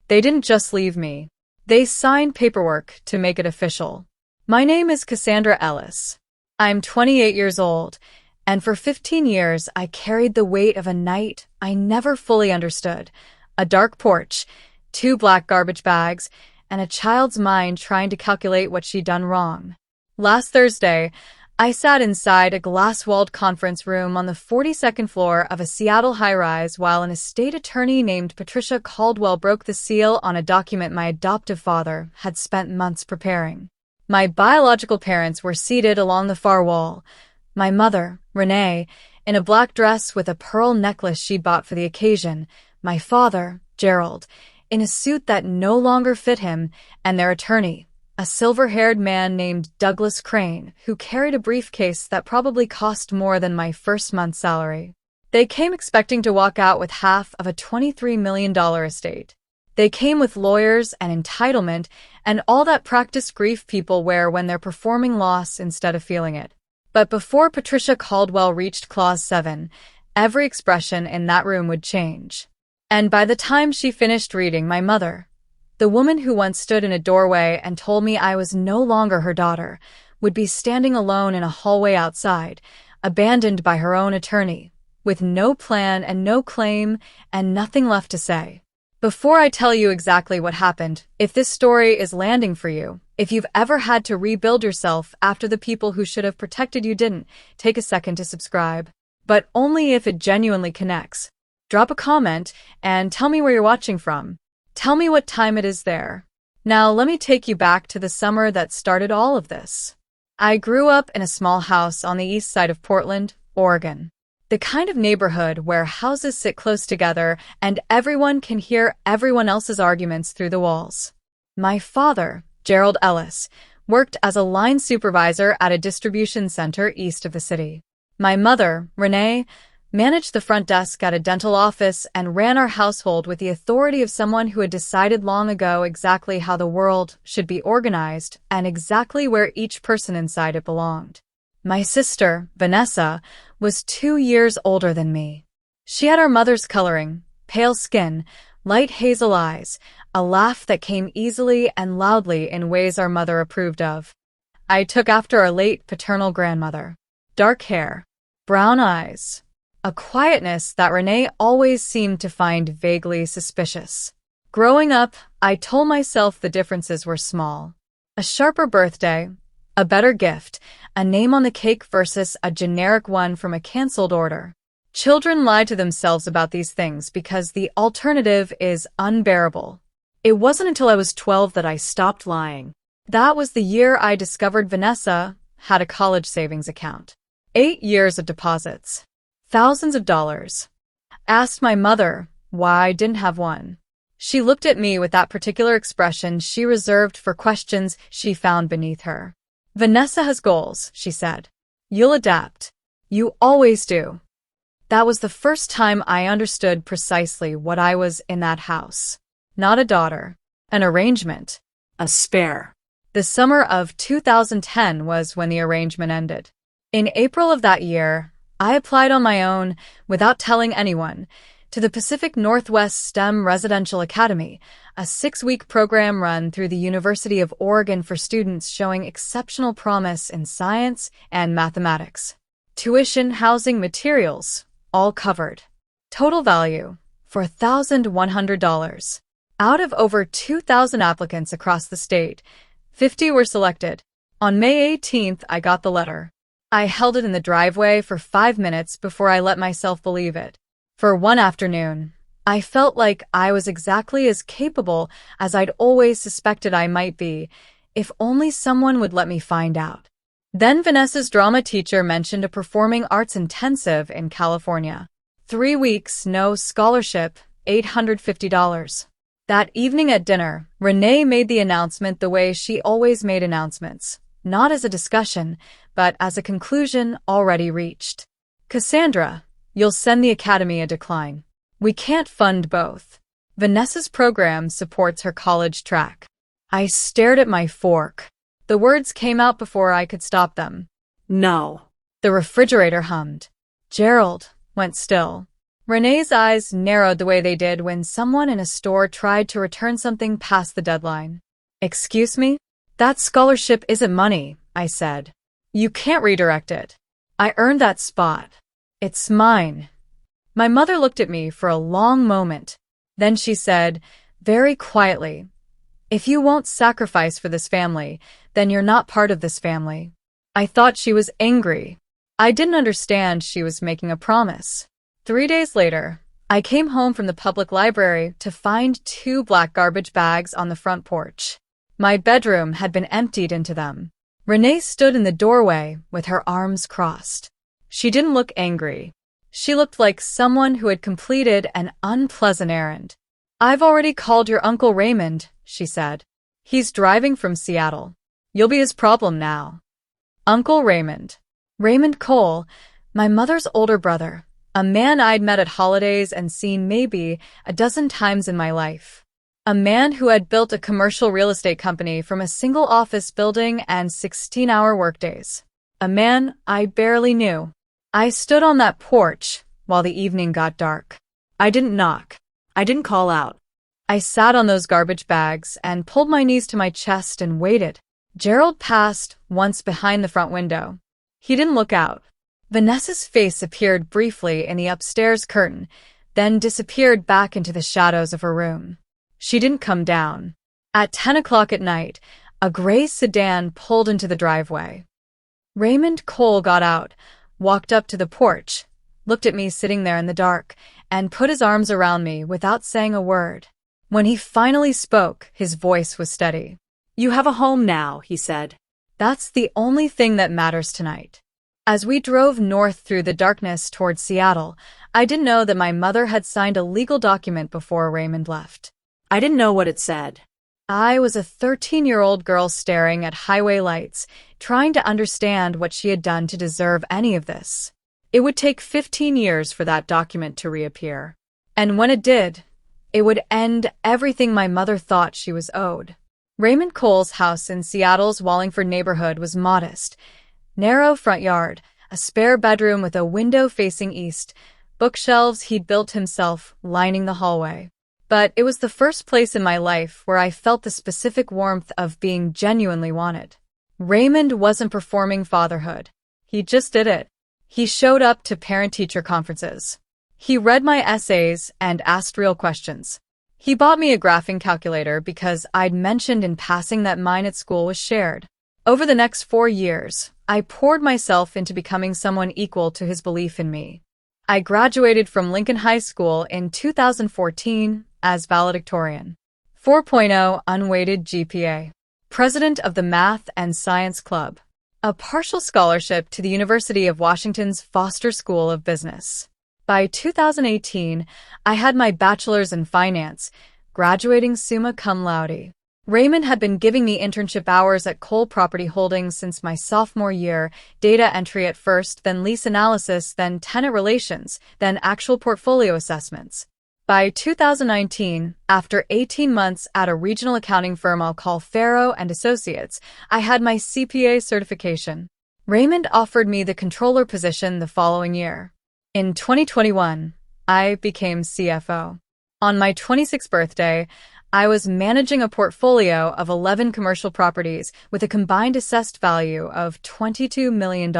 They didn't just leave me. They signed paperwork to make it official. My name is Cassandra Ellis. I'm 28 years old, and for 15 years I carried the weight of a night I never fully understood. A dark porch, 2 black garbage bags, and a child's mind trying to calculate what she'd done wrong. Last Thursday, I sat inside a glass-walled conference room on the 42nd floor of a Seattle high-rise while an estate attorney named Patricia Caldwell broke the seal on a document my adoptive father had spent months preparing. My biological parents were seated along the far wall. My mother, Renee, in a black dress with a pearl necklace she'd bought for the occasion. My father, Gerald, in a suit that no longer fit him, and their attorney, a silver-haired man named Douglas Crane, who carried a briefcase that probably cost more than my first month's salary. They came expecting to walk out with half of a $23 million estate. They came with lawyers and entitlement and all that practiced grief people wear when they're performing loss instead of feeling it. But before Patricia Caldwell reached Clause 7, every expression in that room would change. And by the time she finished reading, my mother, the woman who once stood in a doorway and told me I was no longer her daughter, would be standing alone in a hallway outside, abandoned by her own attorney, with no plan and no claim and nothing left to say. Before I tell you exactly what happened, if this story is landing for you, if you've ever had to rebuild yourself after the people who should have protected you didn't, take a second to subscribe. But only if it genuinely connects. Drop a comment and tell me where you're watching from. Tell me what time it is there. Now let me take you back to the summer that started all of this. I grew up in a small house on the east side of Portland, Oregon. The kind of neighborhood where houses sit close together and everyone can hear everyone else's arguments through the walls. My father, Gerald Ellis, worked as a line supervisor at a distribution center east of the city. My mother, Renee, managed the front desk at a dental office and ran our household with the authority of someone who had decided long ago exactly how the world should be organized and exactly where each person inside it belonged. My sister, Vanessa, was 2 years older than me. She had our mother's coloring, pale skin, light hazel eyes, a laugh that came easily and loudly in ways our mother approved of. I took after our late paternal grandmother. Dark hair, brown eyes, a quietness that Renee always seemed to find vaguely suspicious. Growing up, I told myself the differences were small. A sharper birthday, a better gift, a name on the cake versus a generic one from a canceled order. Children lie to themselves about these things because the alternative is unbearable. It wasn't until I was 12 that I stopped lying. That was the year I discovered Vanessa had a college savings account. 8 years of deposits. Thousands of dollars. Asked my mother why I didn't have one. She looked at me with that particular expression she reserved for questions she found beneath her. Vanessa has goals, she said. You'll adapt. You always do. That was the first time I understood precisely what I was in that house. Not a daughter. An arrangement. A spare. The summer of 2010 was when the arrangement ended. In April of that year, I applied on my own, without telling anyone, to the Pacific Northwest STEM Residential Academy, a 6-week program run through the University of Oregon for students showing exceptional promise in science and mathematics. Tuition, housing, materials, all covered. Total value, $4,100. Out of over 2,000 applicants across the state, 50 were selected. On May 18th, I got the letter. I held it in the driveway for 5 minutes before I let myself believe it. For one afternoon, I felt like I was exactly as capable as I'd always suspected I might be, if only someone would let me find out. Then Vanessa's drama teacher mentioned a performing arts intensive in California. 3 weeks, no scholarship, $850. That evening at dinner, Renee made the announcement the way she always made announcements, not as a discussion, but as a conclusion already reached. Cassandra, you'll send the academy a decline. We can't fund both. Vanessa's program supports her college track. I stared at my fork. The words came out before I could stop them. No. The refrigerator hummed. Gerald went still. Renee's eyes narrowed the way they did when someone in a store tried to return something past the deadline. Excuse me? That scholarship isn't money, I said. You can't redirect it. I earned that spot. It's mine. My mother looked at me for a long moment. Then she said, very quietly, if you won't sacrifice for this family, then you're not part of this family. I thought she was angry. I didn't understand she was making a promise. 3 days later, I came home from the public library to find 2 black garbage bags on the front porch. My bedroom had been emptied into them. Renee stood in the doorway with her arms crossed. She didn't look angry. She looked like someone who had completed an unpleasant errand. I've already called your Uncle Raymond, she said. He's driving from Seattle. You'll be his problem now. Uncle Raymond. Raymond Cole, my mother's older brother, a man I'd met at holidays and seen maybe a dozen times in my life. A man who had built a commercial real estate company from a single office building and 16-hour workdays. A man I barely knew. I stood on that porch while the evening got dark. I didn't knock. I didn't call out. I sat on those garbage bags and pulled my knees to my chest and waited. Gerald passed once behind the front window. He didn't look out. Vanessa's face appeared briefly in the upstairs curtain, then disappeared back into the shadows of her room. She didn't come down. At 10 o'clock at night, a gray sedan pulled into the driveway. Raymond Cole got out, walked up to the porch, looked at me sitting there in the dark, and put his arms around me without saying a word. When he finally spoke, his voice was steady. You have a home now, he said. That's the only thing that matters tonight. As we drove north through the darkness toward Seattle, I didn't know that my mother had signed a legal document before Raymond left. I didn't know what it said. I was a 13-year-old girl staring at highway lights, trying to understand what she had done to deserve any of this. It would take 15 years for that document to reappear. And when it did, it would end everything my mother thought she was owed. Raymond Cole's house in Seattle's Wallingford neighborhood was modest. Narrow front yard, a spare bedroom with a window facing east, bookshelves he'd built himself lining the hallway. But it was the first place in my life where I felt the specific warmth of being genuinely wanted. Raymond wasn't performing fatherhood. He just did it. He showed up to parent-teacher conferences. He read my essays and asked real questions. He bought me a graphing calculator because I'd mentioned in passing that mine at school was shared. Over the next 4 years, I poured myself into becoming someone equal to his belief in me. I graduated from Lincoln High School in 2014 as valedictorian. 4.0 unweighted GPA. President of the Math and Science Club. A partial scholarship to the University of Washington's Foster School of Business. By 2018, I had my bachelor's in finance, graduating summa cum laude. Raymond had been giving me internship hours at Cole Property Holdings since my sophomore year, data entry at first, then lease analysis, then tenant relations, then actual portfolio assessments. By 2019, after 18 months at a regional accounting firm I'll call Farrow & Associates, I had my CPA certification. Raymond offered me the controller position the following year. In 2021, I became CFO. On my 26th birthday, I was managing a portfolio of 11 commercial properties with a combined assessed value of $22 million.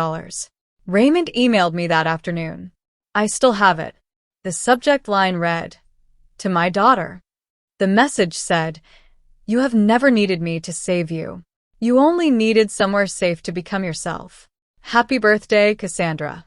Raymond emailed me that afternoon. I still have it. The subject line read, "To my daughter." The message said, "You have never needed me to save you. You only needed somewhere safe to become yourself. Happy birthday, Cassandra."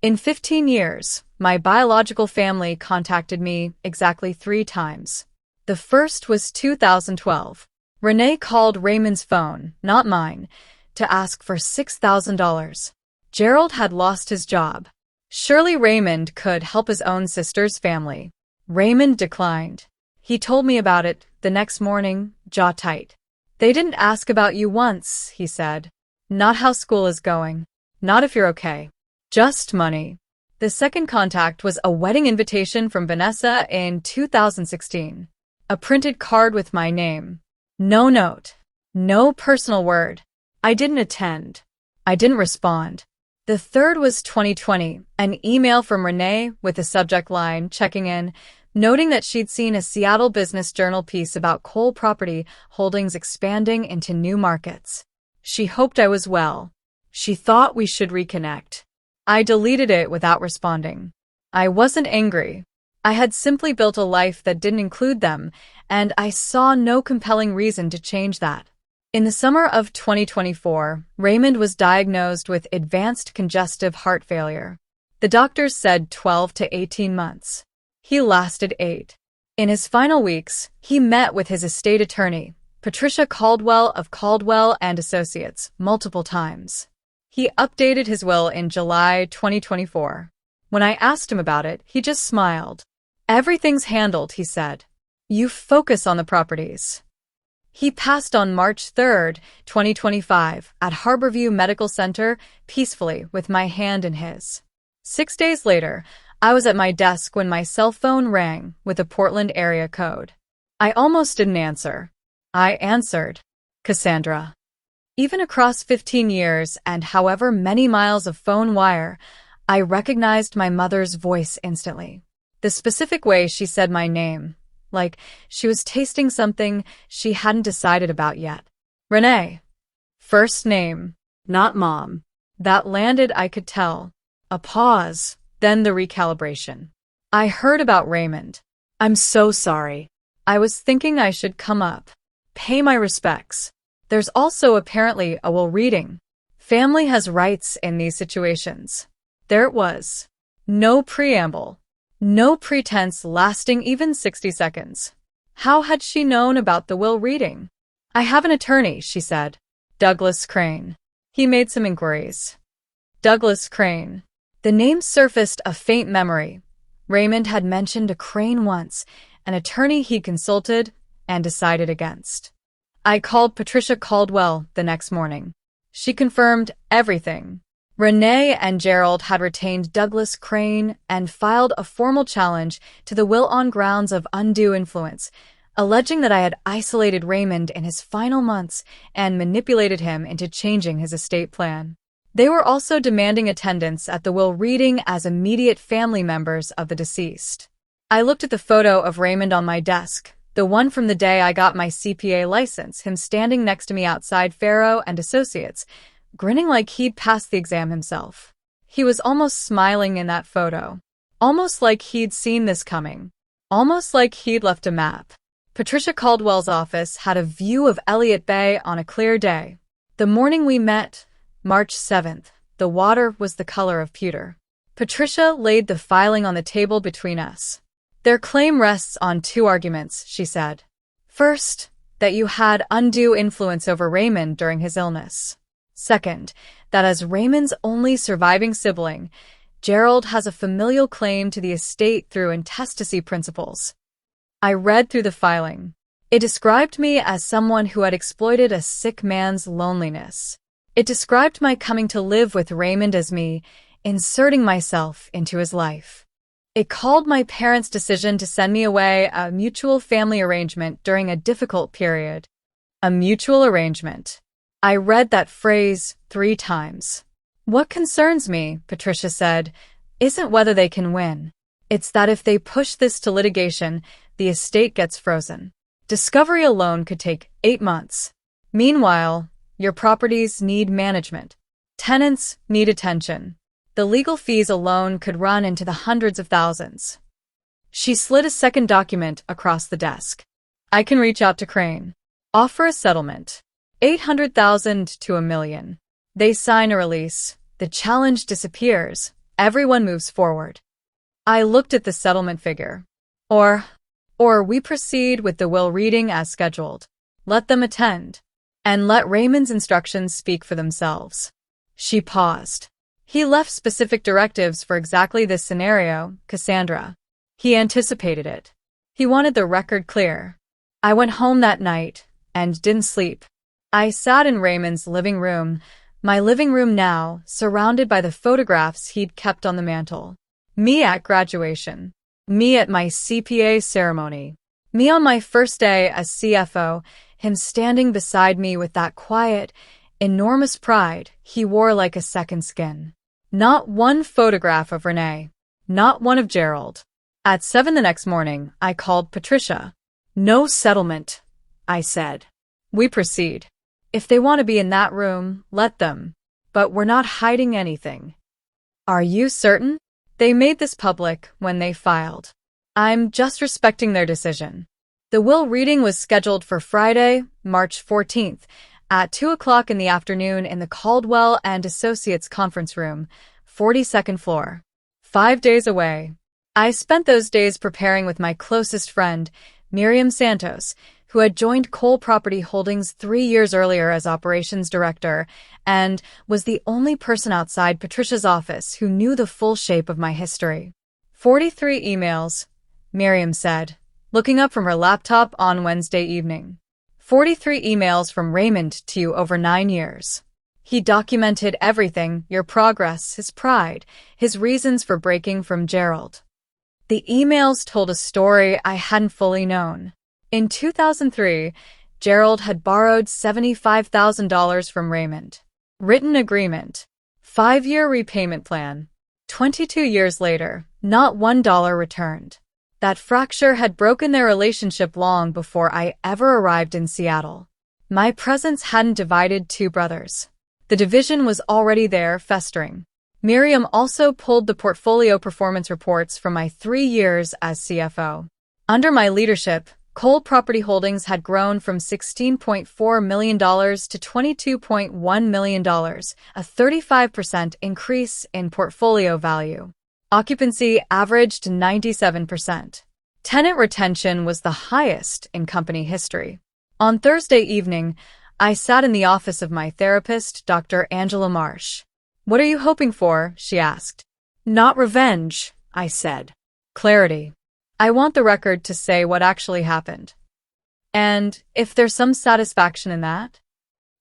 In 15 years, my biological family contacted me exactly 3 times. The first was 2012. Renee called Raymond's phone, not mine, to ask for $6,000. Gerald had lost his job. Surely Raymond could help his own sister's family. Raymond declined. He told me about it the next morning, jaw tight. "They didn't ask about you once," he said. "Not how school is going. Not if you're okay. Just money." The second contact was a wedding invitation from Vanessa in 2016. A printed card with my name. No note. No personal word. I didn't attend. I didn't respond. The third was 2020, an email from Renee with the subject line checking in, noting that she'd seen a Seattle Business Journal piece about Cole Property Holdings expanding into new markets. She hoped I was well. She thought we should reconnect. I deleted it without responding. I wasn't angry. I had simply built a life that didn't include them, and I saw no compelling reason to change that. In the summer of 2024, Raymond was diagnosed with advanced congestive heart failure. The doctors said 12 to 18 months. He lasted 8. In his final weeks, he met with his estate attorney, Patricia Caldwell of Caldwell and Associates, multiple times. He updated his will in July 2024. When I asked him about it, he just smiled. "Everything's handled," he said. "You focus on the properties." He passed on March 3, 2025, at Harborview Medical Center, peacefully, with my hand in his. 6 days later, I was at my desk when my cell phone rang with a Portland area code. I almost didn't answer. I answered. Cassandra. Even across 15 years and however many miles of phone wire, I recognized my mother's voice instantly. The specific way she said my name, like she was tasting something she hadn't decided about yet. Renee. First name, not mom. That landed, I could tell. A pause, then the recalibration. I heard about Raymond. I'm so sorry. I was thinking I should come up. Pay my respects. There's also apparently a will reading. Family has rights in these situations. There it was. No preamble. No pretense lasting even 60 seconds. How had she known about the will reading? I have an attorney, she said. Douglas Crane. He made some inquiries. Douglas Crane. The name surfaced a faint memory. Raymond had mentioned a Crane once, an attorney he consulted and decided against. I called Patricia Caldwell the next morning. She confirmed everything. Renee and Gerald had retained Douglas Crane and filed a formal challenge to the will on grounds of undue influence, alleging that I had isolated Raymond in his final months and manipulated him into changing his estate plan. They were also demanding attendance at the will reading as immediate family members of the deceased. I looked at the photo of Raymond on my desk, the one from the day I got my CPA license, him standing next to me outside Farrow and Associates, grinning like he'd passed the exam himself. He was almost smiling in that photo. Almost like he'd seen this coming. Almost like he'd left a map. Patricia Caldwell's office had a view of Elliott Bay on a clear day. The morning we met, March 7th, the water was the color of pewter. Patricia laid the filing on the table between us. Their claim rests on 2 arguments, she said. First, that you had undue influence over Raymond during his illness. Second, that as Raymond's only surviving sibling, Gerald has a familial claim to the estate through intestacy principles. I read through the filing. It described me as someone who had exploited a sick man's loneliness. It described my coming to live with Raymond as me, inserting myself into his life. It called my parents' decision to send me away a mutual family arrangement during a difficult period. A mutual arrangement. I read that phrase 3 times. What concerns me, Patricia said, isn't whether they can win. It's that if they push this to litigation, the estate gets frozen. Discovery alone could take 8 months. Meanwhile, your properties need management. Tenants need attention. The legal fees alone could run into the hundreds of thousands. She slid a second document across the desk. I can reach out to Crane. Offer a settlement. $800,000 to $1 million. They sign a release. The challenge disappears. Everyone moves forward. I looked at the settlement figure. Or we proceed with the will reading as scheduled. Let them attend. And let Raymond's instructions speak for themselves. She paused. He left specific directives for exactly this scenario, Cassandra. He anticipated it. He wanted the record clear. I went home that night and didn't sleep. I sat in Raymond's living room, my living room now, surrounded by the photographs he'd kept on the mantel. Me at graduation. Me at my CPA ceremony. Me on my first day as CFO, him standing beside me with that quiet, enormous pride he wore like a second skin. Not one photograph of Renee. Not one of Gerald. At 7 the next morning, I called Patricia. No settlement, I said. We proceed. If they want to be in that room, let them. But we're not hiding anything. Are you certain? They made this public when they filed. I'm just respecting their decision. The will reading was scheduled for Friday, March 14th, at 2 o'clock in the afternoon in the Caldwell and Associates conference room, 42nd floor. 5 days away. I spent those days preparing with my closest friend, Miriam Santos, who had joined Cole Property Holdings 3 years earlier as operations director and was the only person outside Patricia's office who knew the full shape of my history. 43 emails, Miriam said, looking up from her laptop on Wednesday evening. 43 emails from Raymond to you over 9 years. He documented everything, your progress, his pride, his reasons for breaking from Gerald. The emails told a story I hadn't fully known. In 2003, Gerald had borrowed $75,000 from Raymond. Written agreement. 5-year repayment plan. 22 years later, not $1 returned. That fracture had broken their relationship long before I ever arrived in Seattle. My presence hadn't divided two brothers. The division was already there, festering. Miriam also pulled the portfolio performance reports from my 3 years as CFO. Under my leadership, Cole Property Holdings had grown from $16.4 million to $22.1 million, a 35% increase in portfolio value. Occupancy averaged 97%. Tenant retention was the highest in company history. On Thursday evening, I sat in the office of my therapist, Dr. Angela Marsh. What are you hoping for? She asked. Not revenge, I said. Clarity. I want the record to say what actually happened. And if there's some satisfaction in that?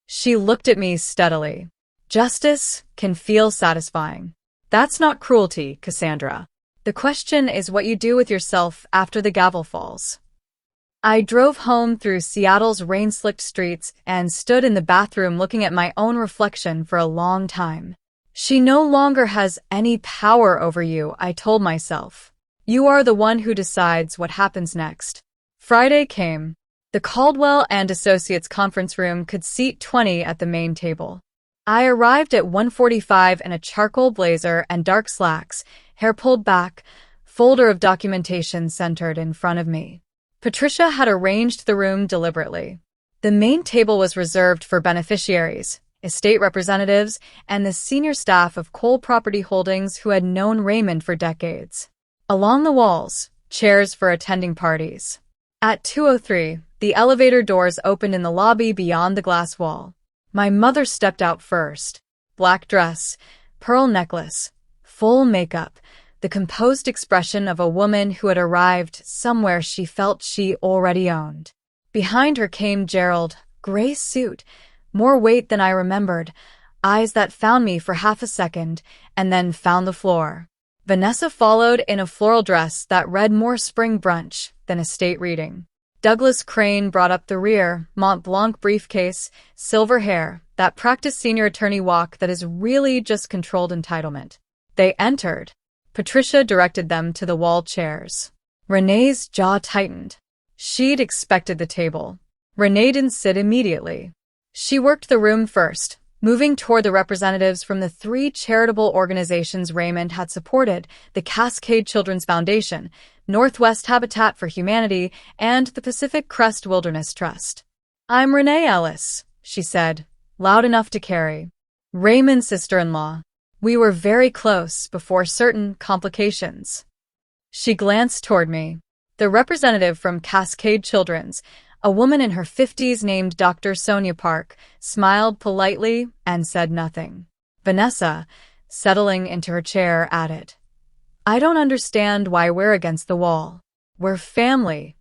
She looked at me steadily. Justice can feel satisfying. That's not cruelty, Cassandra. The question is what you do with yourself after the gavel falls. I drove home through Seattle's rain-slicked streets and stood in the bathroom looking at my own reflection for a long time. She no longer has any power over you, I told myself. You are the one who decides what happens next. Friday came. The Caldwell and Associates conference room could seat 20 at the main table. I arrived at 1:45 in a charcoal blazer and dark slacks, hair pulled back, folder of documentation centered in front of me. Patricia had arranged the room deliberately. The main table was reserved for beneficiaries, estate representatives, and the senior staff of Cole Property Holdings who had known Raymond for decades. Along the walls, chairs for attending parties. At 2:03, the elevator doors opened in the lobby beyond the glass wall. My mother stepped out first. Black dress, pearl necklace, full makeup, the composed expression of a woman who had arrived somewhere she felt she already owned. Behind her came Gerald, gray suit, more weight than I remembered, eyes that found me for half a second and then found the floor. Vanessa followed in a floral dress that read more spring brunch than estate reading. Douglas Crane brought up the rear, Mont Blanc briefcase, silver hair, that practiced senior attorney walk that is really just controlled entitlement. They entered. Patricia directed them to the wall chairs. Renee's jaw tightened. She'd expected the table. Renee didn't sit immediately. She worked the room first, moving toward the representatives from the 3 charitable organizations Raymond had supported, the Cascade Children's Foundation, Northwest Habitat for Humanity, and the Pacific Crest Wilderness Trust. I'm Renee Ellis, she said, loud enough to carry. Raymond's sister-in-law. We were very close before certain complications. She glanced toward me. The representative from Cascade Children's, a woman in her 50s named Dr. Sonia Park, smiled politely and said nothing. Vanessa, settling into her chair, added, I don't understand why we're against the wall. We're family.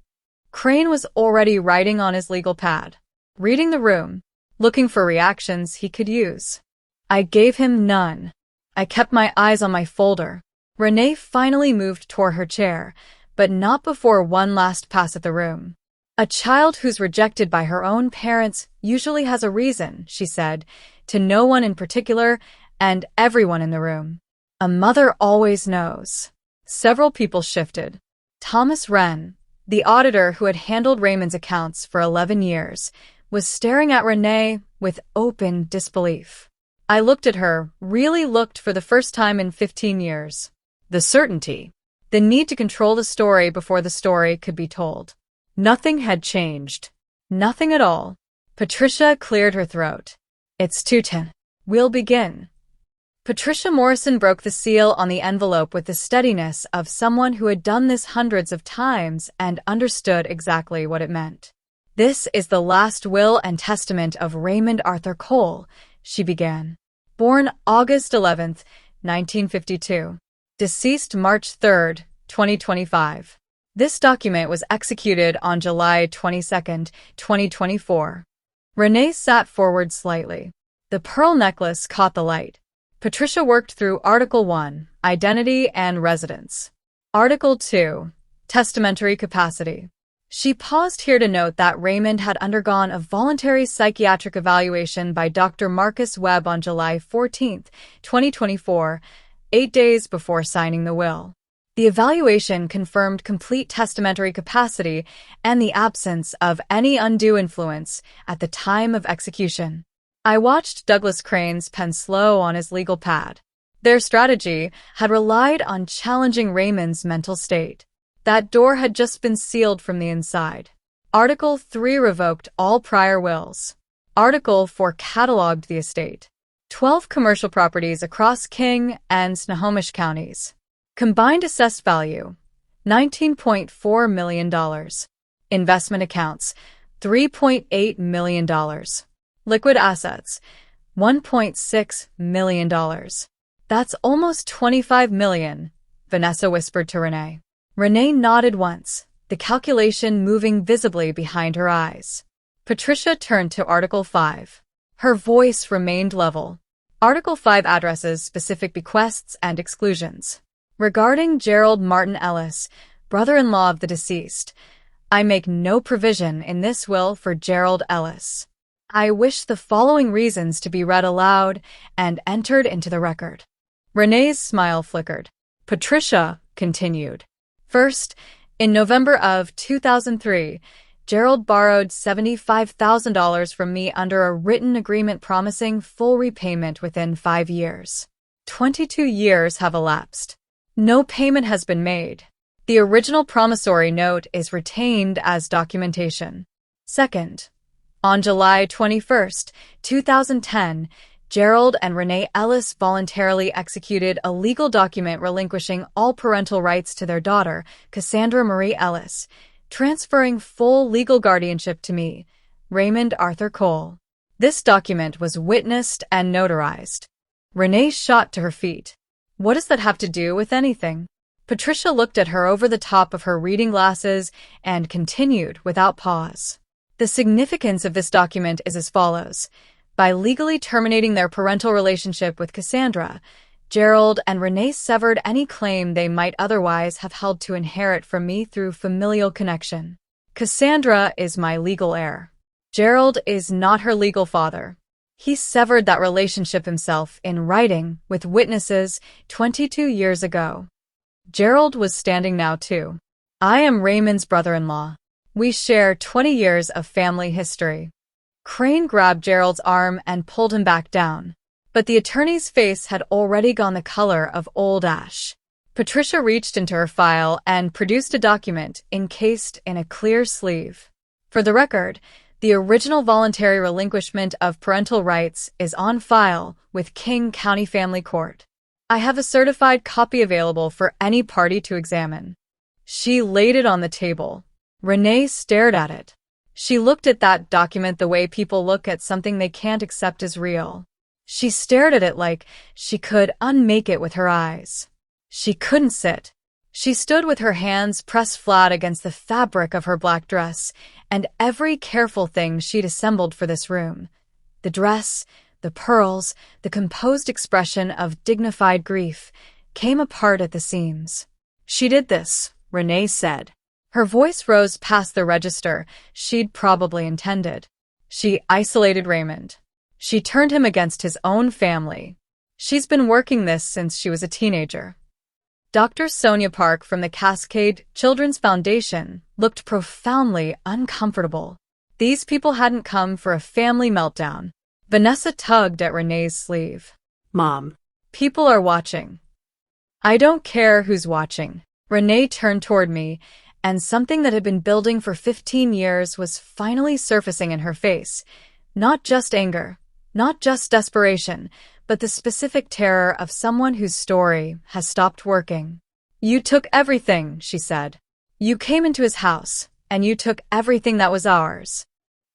Crane was already writing on his legal pad, reading the room, looking for reactions he could use. I gave him none. I kept my eyes on my folder. Renee finally moved toward her chair, but not before one last pass at the room. A child who's rejected by her own parents usually has a reason, she said, to no one in particular, and everyone in the room. A mother always knows. Several people shifted. Thomas Wren, the auditor who had handled Raymond's accounts for 11 years, was staring at Renee with open disbelief. I looked at her, really looked for the first time in 15 years. The certainty. The need to control the story before the story could be told. Nothing had changed. Nothing at all. Patricia cleared her throat. It's 2:10. We'll begin. Patricia Morrison broke the seal on the envelope with the steadiness of someone who had done this hundreds of times and understood exactly what it meant. This is the last will and testament of Raymond Arthur Cole, she began. Born August 11th, 1952. Deceased March 3rd, 2025. This document was executed on July 22nd, 2024. Renee sat forward slightly. The pearl necklace caught the light. Patricia worked through Article 1, Identity and Residence. Article 2, Testamentary Capacity. She paused here to note that Raymond had undergone a voluntary psychiatric evaluation by Dr. Marcus Webb on July 14, 2024, 8 days before signing the will. The evaluation confirmed complete testamentary capacity and the absence of any undue influence at the time of execution. I watched Douglas Crane's pen slow on his legal pad. Their strategy had relied on challenging Raymond's mental state. That door had just been sealed from the inside. Article 3 revoked all prior wills. Article 4 cataloged the estate. 12 commercial properties across King and Snohomish counties. Combined assessed value, $19.4 million. Investment accounts, $3.8 million. Liquid assets, $1.6 million. That's almost $25 million, Vanessa whispered to Renee. Renee nodded once, the calculation moving visibly behind her eyes. Patricia turned to Article 5. Her voice remained level. Article 5 addresses specific bequests and exclusions. Regarding Gerald Martin Ellis, brother-in-law of the deceased, I make no provision in this will for Gerald Ellis. I wish the following reasons to be read aloud and entered into the record. Renee's smile flickered. Patricia continued. First, in November of 2003, Gerald borrowed $75,000 from me under a written agreement promising full repayment within 5 years. 22 years have elapsed. No payment has been made. The original promissory note is retained as documentation. Second, on July 21st, 2010, Gerald and Renee Ellis voluntarily executed a legal document relinquishing all parental rights to their daughter, Cassandra Marie Ellis, transferring full legal guardianship to me, Raymond Arthur Cole. This document was witnessed and notarized. Renee shot to her feet. What does that have to do with anything? Patricia looked at her over the top of her reading glasses and continued without pause. The significance of this document is as follows. By legally terminating their parental relationship with Cassandra, Gerald and Renee severed any claim they might otherwise have held to inherit from me through familial connection. Cassandra is my legal heir. Gerald is not her legal father. He severed that relationship himself in writing with witnesses 22 years ago. Gerald was standing now too. I am Raymond's brother-in-law. We share 20 years of family history. Crane grabbed Gerald's arm and pulled him back down, but the attorney's face had already gone the color of old ash. Patricia reached into her file and produced a document encased in a clear sleeve. For the record, the original voluntary relinquishment of parental rights is on file with King County Family Court. I have a certified copy available for any party to examine. She laid it on the table. Renee stared at it. She looked at that document the way people look at something they can't accept as real. She stared at it like she could unmake it with her eyes. She couldn't sit. She stood with her hands pressed flat against the fabric of her black dress and every careful thing she'd assembled for this room. The dress, the pearls, the composed expression of dignified grief came apart at the seams. She did this, Renee said. Her voice rose past the register she'd probably intended. She isolated Raymond. She turned him against his own family. She's been working this since she was a teenager. Dr. Sonia Park from the Cascade Children's Foundation looked profoundly uncomfortable. These people hadn't come for a family meltdown. Vanessa tugged at Renee's sleeve. Mom. People are watching. I don't care who's watching. Renee turned toward me, and something that had been building for 15 years was finally surfacing in her face. Not just anger, not just desperation, but the specific terror of someone whose story has stopped working. You took everything, she said. You came into his house, and you took everything that was ours.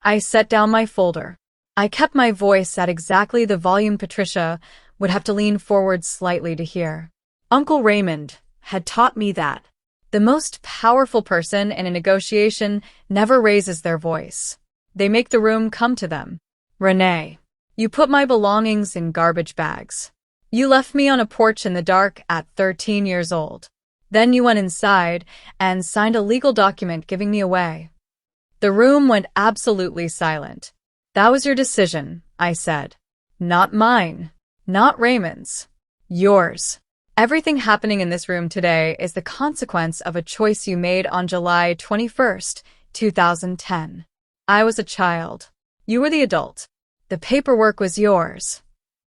I set down my folder. I kept my voice at exactly the volume Patricia would have to lean forward slightly to hear. Uncle Raymond had taught me that the most powerful person in a negotiation never raises their voice. They make the room come to them. Renee, you put my belongings in garbage bags. You left me on a porch in the dark at 13 years old. Then you went inside and signed a legal document giving me away. The room went absolutely silent. That was your decision, I said. Not mine. Not Raymond's. Yours. Everything happening in this room today is the consequence of a choice you made on July 21st, 2010. I was a child. You were the adult. The paperwork was yours.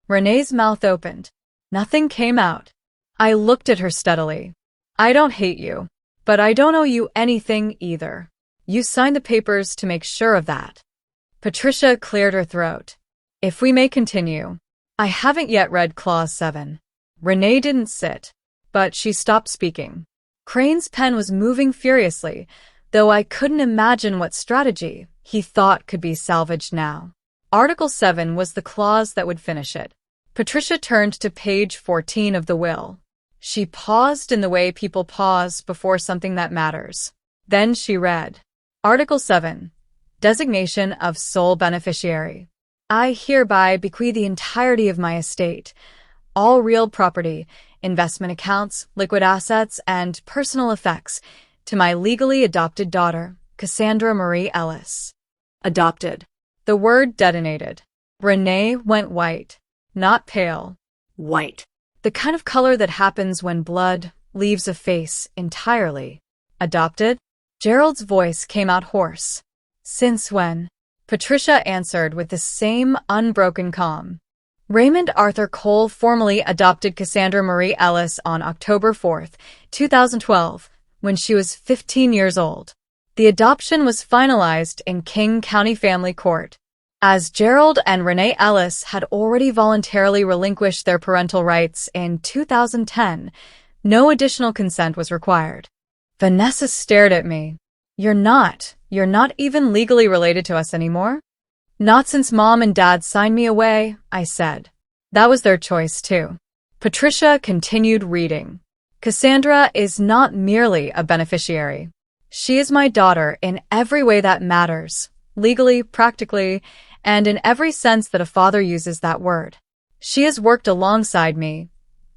Renee's mouth opened. Nothing came out. I looked at her steadily. I don't hate you, but I don't owe you anything either. You signed the papers to make sure of that. Patricia cleared her throat. If we may continue. I haven't yet read Clause 7. Renee didn't sit, but she stopped speaking. Crane's pen was moving furiously, though I couldn't imagine what strategy he thought could be salvaged now. Article 7 was the clause that would finish it. Patricia turned to page 14 of the will. She paused in the way people pause before something that matters. Then she read, Article 7, Designation of Sole Beneficiary. I hereby bequeath the entirety of my estate, all real property, investment accounts, liquid assets, and personal effects, to my legally adopted daughter, Cassandra Marie Ellis. Adopted. The word detonated. Renee went white, not pale. White. The kind of color that happens when blood leaves a face entirely. Adopted? Gerald's voice came out hoarse. Since when? Patricia answered with the same unbroken calm. Raymond Arthur Cole formally adopted Cassandra Marie Ellis on October 4, 2012, when she was 15 years old. The adoption was finalized in King County Family Court. As Gerald and Renee Ellis had already voluntarily relinquished their parental rights in 2010, no additional consent was required. Vanessa stared at me. You're not even legally related to us anymore? Not since Mom and Dad signed me away, I said. That was their choice, too. Patricia continued reading. Cassandra is not merely a beneficiary. She is my daughter in every way that matters, legally, practically, and in every sense that a father uses that word. She has worked alongside me,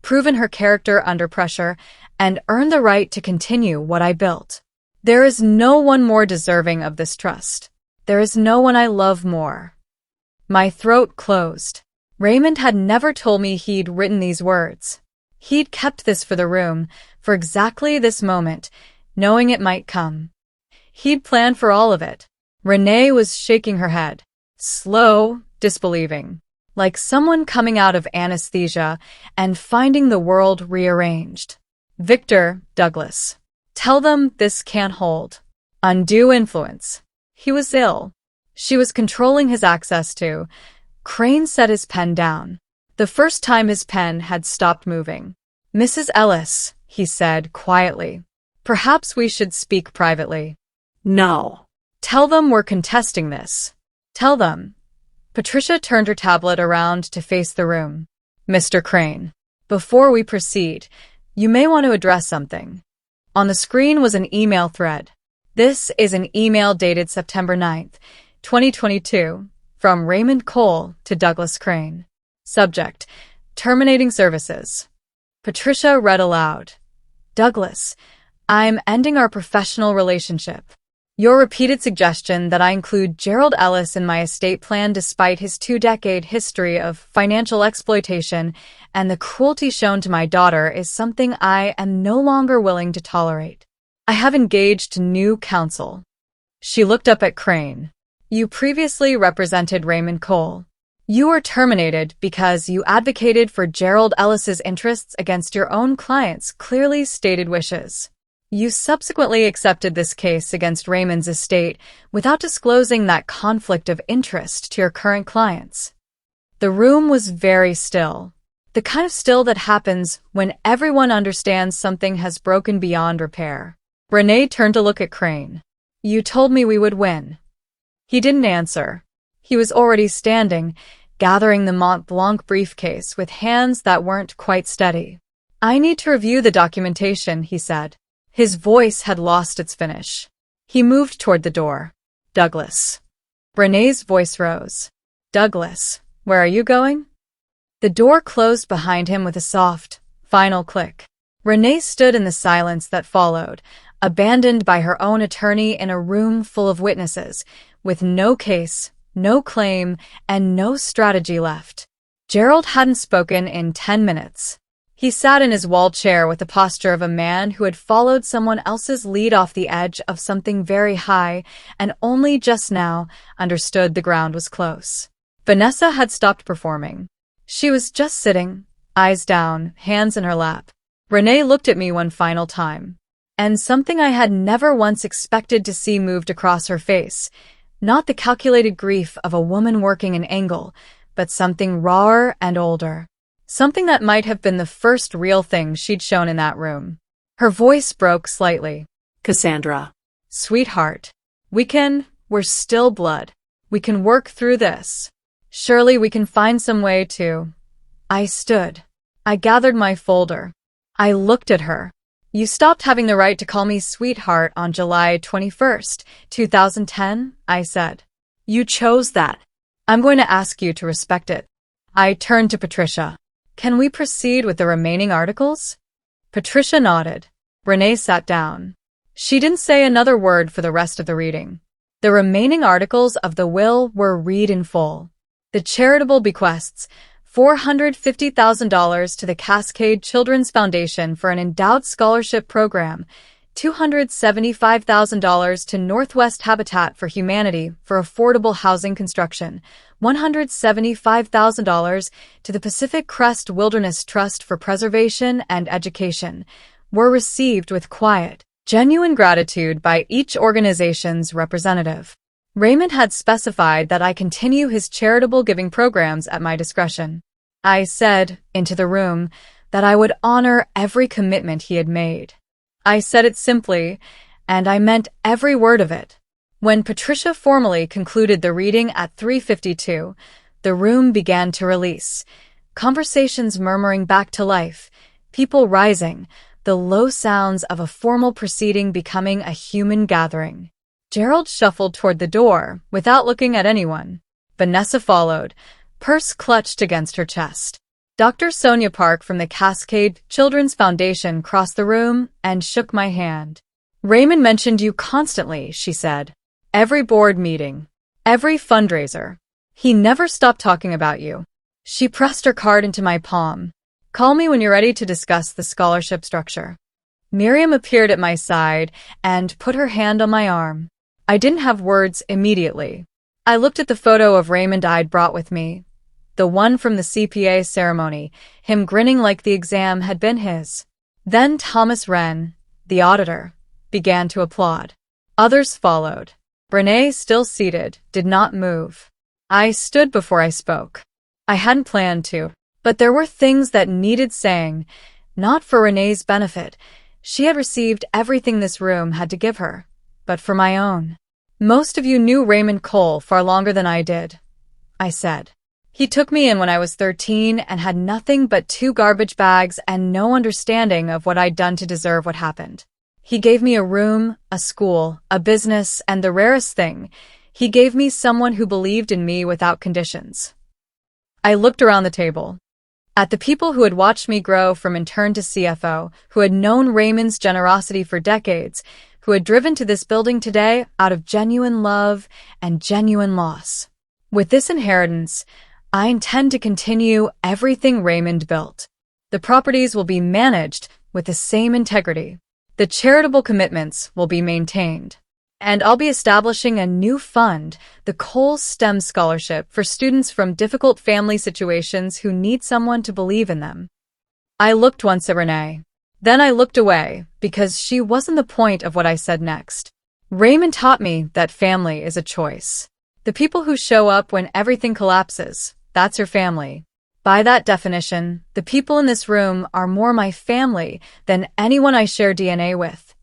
proven her character under pressure, and earned the right to continue what I built. There is no one more deserving of this trust. There is no one I love more. My throat closed. Raymond had never told me he'd written these words. He'd kept this for the room, for exactly this moment, knowing it might come. He'd planned for all of it. Renee was shaking her head. Slow, disbelieving. Like someone coming out of anesthesia and finding the world rearranged. Victor Douglas. Tell them this can't hold. Undue influence. He was ill. She was controlling his access to. Crane set his pen down. The first time his pen had stopped moving. Mrs. Ellis, he said quietly. Perhaps we should speak privately. No. Tell them we're contesting this. Tell them. Patricia turned her tablet around to face the room. Mr. Crane, before we proceed, you may want to address something. On the screen was an email thread. This is an email dated September 9th, 2022, from Raymond Cole to Douglas Crane. Subject, terminating services. Patricia read aloud. Douglas, I'm ending our professional relationship. Your repeated suggestion that I include Gerald Ellis in my estate plan despite his 2-decade history of financial exploitation and the cruelty shown to my daughter is something I am no longer willing to tolerate. I have engaged new counsel. She looked up at Crane. You previously represented Raymond Cole. You were terminated because you advocated for Gerald Ellis's interests against your own client's clearly stated wishes. You subsequently accepted this case against Raymond's estate without disclosing that conflict of interest to your current clients. The room was very still, the kind of still that happens when everyone understands something has broken beyond repair. Renee turned to look at Crane. You told me we would win. He didn't answer. He was already standing, gathering the Mont Blanc briefcase with hands that weren't quite steady. I need to review the documentation, he said. His voice had lost its finish. He moved toward the door. Douglas. Renee's voice rose. Douglas, where are you going? The door closed behind him with a soft, final click. Renee stood in the silence that followed, abandoned by her own attorney in a room full of witnesses, with no case, no claim, and no strategy left. Gerald hadn't spoken in 10 minutes. He sat in his wall chair with the posture of a man who had followed someone else's lead off the edge of something very high and only just now understood the ground was close. Vanessa had stopped performing. She was just sitting, eyes down, hands in her lap. Renee looked at me one final time, and something I had never once expected to see moved across her face. Not the calculated grief of a woman working an angle, but something rawer and older. Something that might have been the first real thing she'd shown in that room. Her voice broke slightly. Cassandra. Sweetheart. We're still blood. We can work through this. Surely we can find some way to... I stood. I gathered my folder. I looked at her. You stopped having the right to call me sweetheart on July 21st, 2010, I said. You chose that. I'm going to ask you to respect it. I turned to Patricia. Can we proceed with the remaining articles? Patricia nodded. Renee sat down. She didn't say another word for the rest of the reading. The remaining articles of the will were read in full. The charitable bequests, $450,000 to the Cascade Children's Foundation for an endowed scholarship program, $275,000 to Northwest Habitat for Humanity for affordable housing construction, $175,000 to the Pacific Crest Wilderness Trust for preservation and education, were received with quiet, genuine gratitude by each organization's representative. Raymond had specified that I continue his charitable giving programs at my discretion. I said, into the room, that I would honor every commitment he had made. I said it simply, and I meant every word of it. When Patricia formally concluded the reading at 3:52, the room began to release. Conversations murmuring back to life, people rising, the low sounds of a formal proceeding becoming a human gathering. Gerald shuffled toward the door, without looking at anyone. Vanessa followed, purse clutched against her chest. Dr. Sonia Park from the Cascade Children's Foundation crossed the room and shook my hand. Raymond mentioned you constantly, she said. Every board meeting. Every fundraiser. He never stopped talking about you. She pressed her card into my palm. Call me when you're ready to discuss the scholarship structure. Miriam appeared at my side and put her hand on my arm. I didn't have words immediately. I looked at the photo of Raymond I'd brought with me. The one from the CPA ceremony, him grinning like the exam had been his. Then Thomas Wren, the auditor, began to applaud. Others followed. Renee, still seated, did not move. I stood before I spoke. I hadn't planned to, but there were things that needed saying, not for Renee's benefit. She had received everything this room had to give her, but for my own. Most of you knew Raymond Cole far longer than I did, I said. He took me in when I was 13 and had nothing but 2 garbage bags and no understanding of what I'd done to deserve what happened. He gave me a room, a school, a business, and the rarest thing, he gave me someone who believed in me without conditions. I looked around the table. At the people who had watched me grow from intern to CFO, who had known Raymond's generosity for decades, who had driven to this building today out of genuine love and genuine loss. With this inheritance, I intend to continue everything Raymond built. The properties will be managed with the same integrity. The charitable commitments will be maintained. And I'll be establishing a new fund, the Cole STEM Scholarship, for students from difficult family situations who need someone to believe in them. I looked once at Renee. Then I looked away, because she wasn't the point of what I said next. Raymond taught me that family is a choice. The people who show up when everything collapses, that's your family. By that definition, the people in this room are more my family than anyone I share DNA with.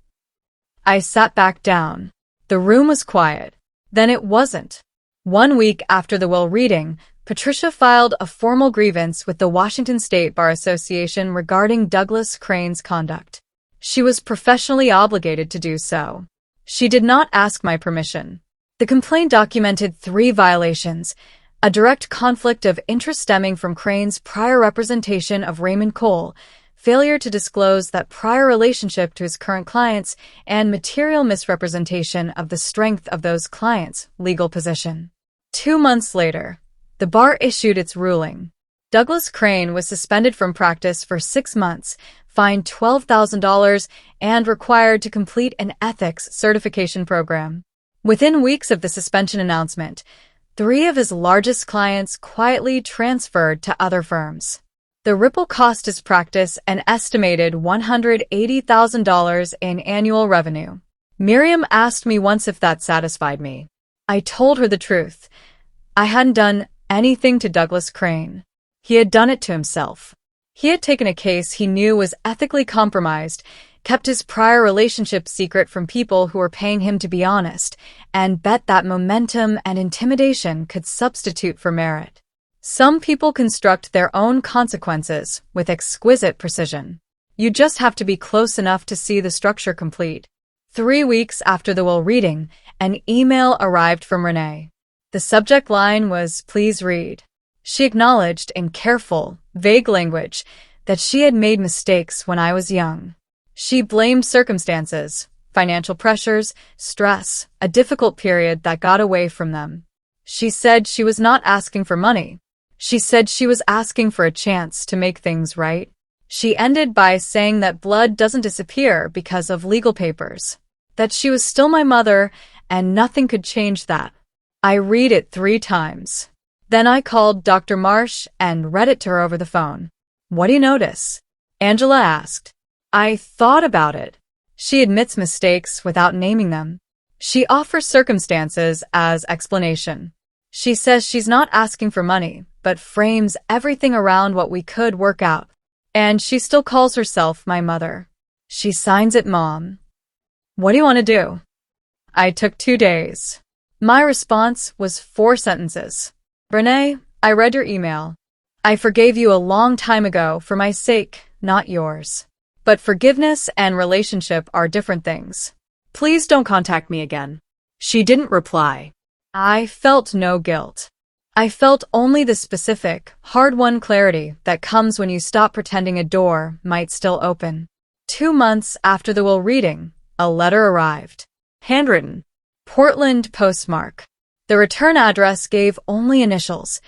I sat back down. The room was quiet. Then it wasn't. 1 week after the will reading, Patricia filed a formal grievance with the Washington State Bar Association regarding Douglas Crane's conduct. She was professionally obligated to do so. She did not ask my permission. The complaint documented 3 violations: a direct conflict of interest stemming from Crane's prior representation of Raymond Cole, failure to disclose that prior relationship to his current clients, and material misrepresentation of the strength of those clients' legal position. 2 months later, the bar issued its ruling. Douglas Crane was suspended from practice for 6 months, fined $12,000, and required to complete an ethics certification program. Within weeks of the suspension announcement, 3 of his largest clients quietly transferred to other firms. The ripple cost his practice an estimated $180,000 in annual revenue. Miriam asked me once if that satisfied me. I told her the truth. I hadn't done anything to Douglas Crane. He had done it to himself. He had taken a case he knew was ethically compromised, kept his prior relationship secret from people who were paying him to be honest, and bet that momentum and intimidation could substitute for merit. Some people construct their own consequences with exquisite precision. You just have to be close enough to see the structure complete. 3 weeks after the will reading, an email arrived from Renee. The subject line was, "Please read." She acknowledged in careful, vague language that she had made mistakes when I was young. She blamed circumstances, financial pressures, stress, a difficult period that got away from them. She said she was not asking for money. She said she was asking for a chance to make things right. She ended by saying that blood doesn't disappear because of legal papers, that she was still my mother and nothing could change that. I read it 3 times. Then I called Dr. Marsh and read it to her over the phone. "What do you notice?" Angela asked. I thought about it. She admits mistakes without naming them. She offers circumstances as explanation. She says she's not asking for money, but frames everything around what we could work out. And she still calls herself my mother. She signs it Mom. What do you want to do? I took 2 days. My response was 4 sentences. Renee, I read your email. I forgave you a long time ago for my sake, not yours. But forgiveness and relationship are different things. Please don't contact me again. She didn't reply. I felt no guilt. I felt only the specific, hard-won clarity that comes when you stop pretending a door might still open. 2 months after the will reading, a letter arrived. Handwritten. Portland postmark. The return address gave only initials.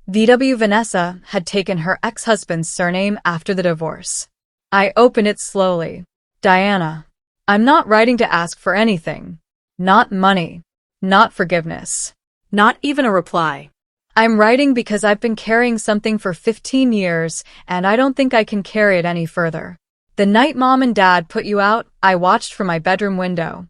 VW Vanessa had taken her ex-husband's surname after the divorce. I opened it slowly. Diana, I'm not writing to ask for anything. Not money. Not forgiveness. Not even a reply. I'm writing because I've been carrying something for 15 years, and I don't think I can carry it any further. The night Mom and Dad put you out, I watched from my bedroom window.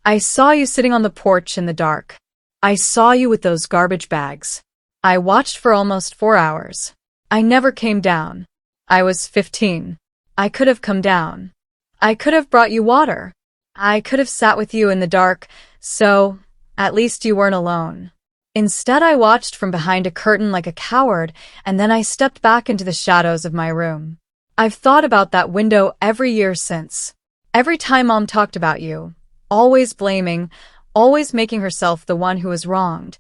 I saw you sitting on the porch in the dark. I saw you with those garbage bags. I watched for almost 4 hours. I never came down. I was 15. I could have come down. I could have brought you water. I could have sat with you in the dark, so at least you weren't alone. Instead, I watched from behind a curtain like a coward, and then I stepped back into the shadows of my room. I've thought about that window every year since. Every time Mom talked about you, always blaming, always making herself the one who was wronged,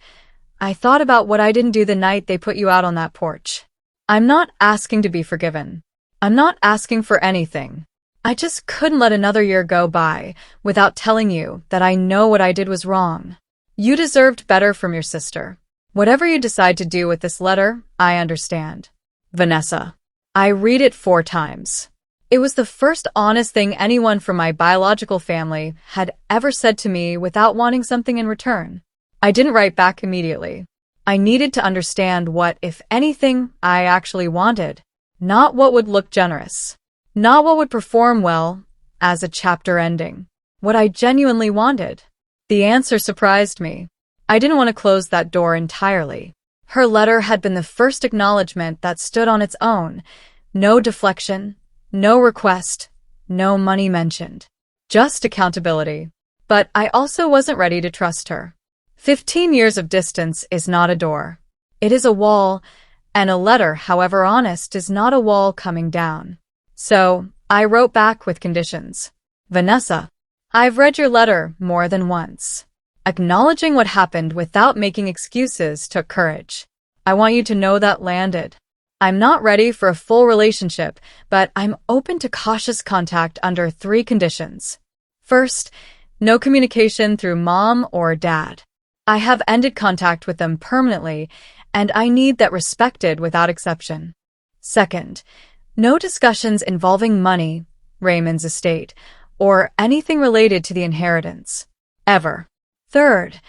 I thought about what I didn't do the night they put you out on that porch. I'm not asking to be forgiven. I'm not asking for anything. I just couldn't let another year go by without telling you that I know what I did was wrong. You deserved better from your sister. Whatever you decide to do with this letter, I understand. Vanessa. I read it 4 times. It was the first honest thing anyone from my biological family had ever said to me without wanting something in return. I didn't write back immediately. I needed to understand what, if anything, I actually wanted. Not what would look generous. Not what would perform well as a chapter ending. What I genuinely wanted. The answer surprised me. I didn't want to close that door entirely. Her letter had been the first acknowledgement that stood on its own. No deflection, no request, no money mentioned. Just accountability. But I also wasn't ready to trust her. 15 years of distance is not a door. It is a wall, and a letter, however honest, is not a wall coming down. So, I wrote back with conditions. Vanessa, I've read your letter more than once. Acknowledging what happened without making excuses took courage. I want you to know that landed. I'm not ready for a full relationship, but I'm open to cautious contact under 3 conditions. First, no communication through mom or dad. I have ended contact with them permanently, and I need that respected without exception. Second, no discussions involving money, Raymond's estate, or anything related to the inheritance. Ever. Third,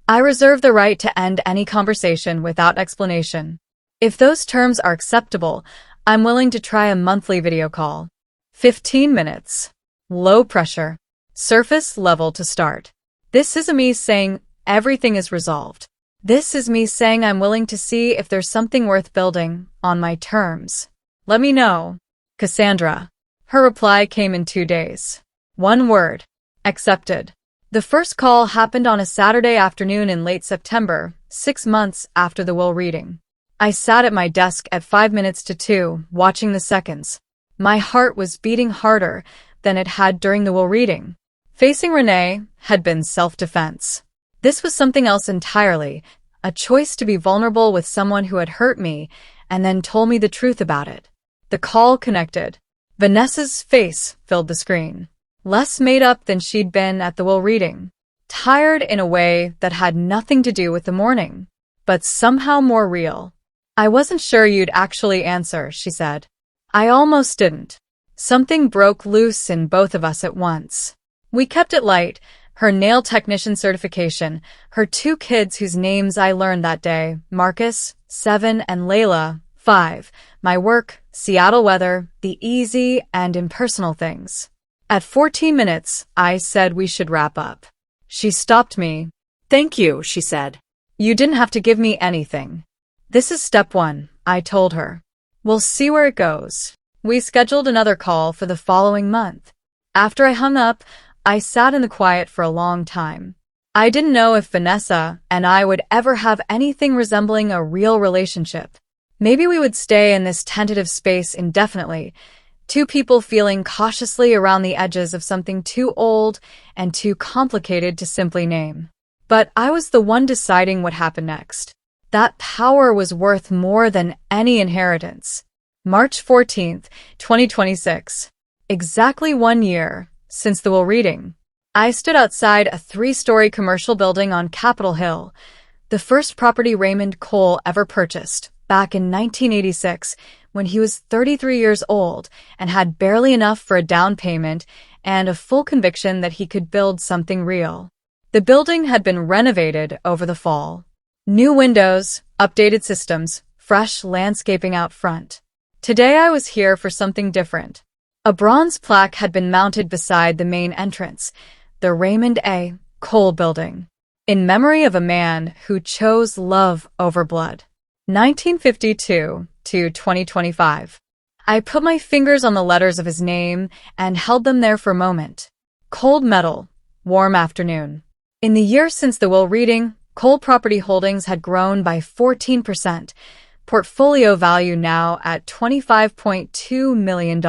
I reserve the right to end any conversation without explanation. If those terms are acceptable, I'm willing to try a monthly video call. 15 minutes. Low pressure. Surface level to start. This isn't me saying everything is resolved. This is me saying I'm willing to see if there's something worth building on my terms. Let me know. Cassandra. Her reply came in 2 days. 1 word. Accepted. The first call happened on a Saturday afternoon in late September, 6 months after the will reading. I sat at my desk at 5 minutes to 2, watching the seconds. My heart was beating harder than it had during the will reading. Facing Renee had been self-defense. This was something else entirely, a choice to be vulnerable with someone who had hurt me and then told me the truth about it. The call connected. Vanessa's face filled the screen. Less made up than she'd been at the will reading. Tired in a way that had nothing to do with the morning, but somehow more real. I wasn't sure you'd actually answer, she said. I almost didn't. Something broke loose in both of us at once. We kept it light, her nail technician certification, her 2 kids whose names I learned that day, Marcus, 7, and Layla, 5, my work, Seattle weather, the easy and impersonal things. At 14 minutes, I said we should wrap up. She stopped me. Thank you, she said. You didn't have to give me anything. This is step 1, I told her. We'll see where it goes. We scheduled another call for the following month. After I hung up, I sat in the quiet for a long time. I didn't know if Vanessa and I would ever have anything resembling a real relationship. Maybe we would stay in this tentative space indefinitely, 2 people feeling cautiously around the edges of something too old and too complicated to simply name. But I was the one deciding what happened next. That power was worth more than any inheritance. March 14th, 2026. Exactly 1 year since the will reading. I stood outside a 3-story commercial building on Capitol Hill, the first property Raymond Cole ever purchased, back in 1986, when he was 33 years old and had barely enough for a down payment and a full conviction that he could build something real. The building had been renovated over the fall. New windows, updated systems, fresh landscaping out front. Today I was here for something different. A bronze plaque had been mounted beside the main entrance, the Raymond A. Cole Building, in memory of a man who chose love over blood. 1952 to 2025. I put my fingers on the letters of his name and held them there for a moment. Cold metal, warm afternoon. In the year since the will reading, Cole Property Holdings had grown by 14%, portfolio value now at $25.2 million.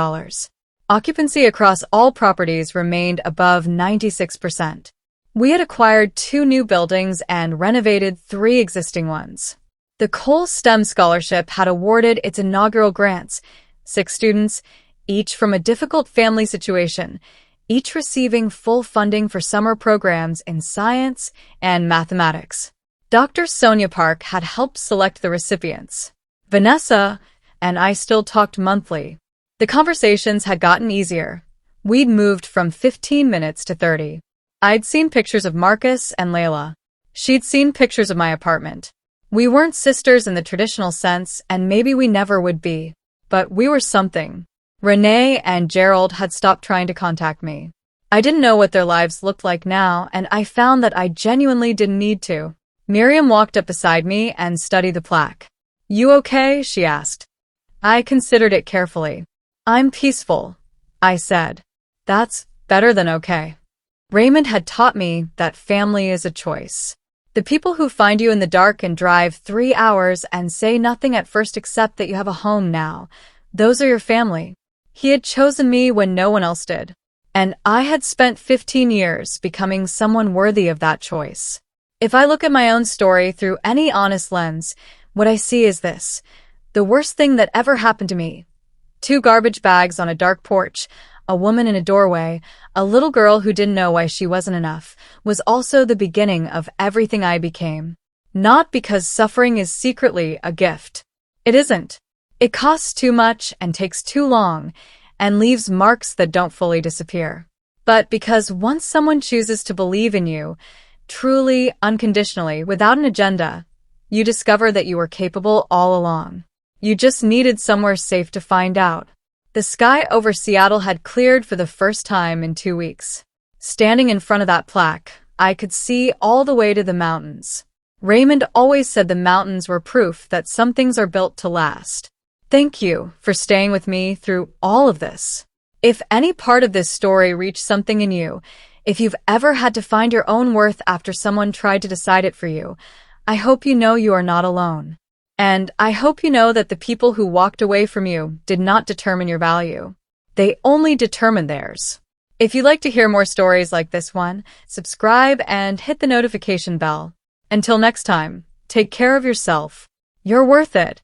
Occupancy across all properties remained above 96%. We had acquired 2 new buildings and renovated 3 existing ones. The Cole STEM Scholarship had awarded its inaugural grants, 6 students, each from a difficult family situation, each receiving full funding for summer programs in science and mathematics. Dr. Sonia Park had helped select the recipients. Vanessa and I still talked monthly. The conversations had gotten easier. We'd moved from 15 minutes to 30. I'd seen pictures of Marcus and Layla. She'd seen pictures of my apartment. We weren't sisters in the traditional sense, and maybe we never would be. But we were something. Renee and Gerald had stopped trying to contact me. I didn't know what their lives looked like now, and I found that I genuinely didn't need to. Miriam walked up beside me and studied the plaque. "You okay?" she asked. I considered it carefully. "I'm peaceful," I said. "That's better than okay." Raymond had taught me that family is a choice. The people who find you in the dark and drive 3 hours and say nothing at first except that you have a home now, those are your family. He had chosen me when no one else did. And I had spent 15 years becoming someone worthy of that choice. If I look at my own story through any honest lens, what I see is this: the worst thing that ever happened to me. 2 garbage bags on a dark porch, a woman in a doorway, a little girl who didn't know why she wasn't enough, was also the beginning of everything I became. Not because suffering is secretly a gift. It isn't. It costs too much and takes too long and leaves marks that don't fully disappear. But because once someone chooses to believe in you, truly, unconditionally, without an agenda, you discover that you were capable all along. You just needed somewhere safe to find out. The sky over Seattle had cleared for the first time in 2 weeks. Standing in front of that plaque, I could see all the way to the mountains. Raymond always said the mountains were proof that some things are built to last. Thank you for staying with me through all of this. If any part of this story reached something in you, if you've ever had to find your own worth after someone tried to decide it for you, I hope you know you are not alone. And I hope you know that the people who walked away from you did not determine your value. They only determined theirs. If you'd like to hear more stories like this one, subscribe and hit the notification bell. Until next time, take care of yourself. You're worth it.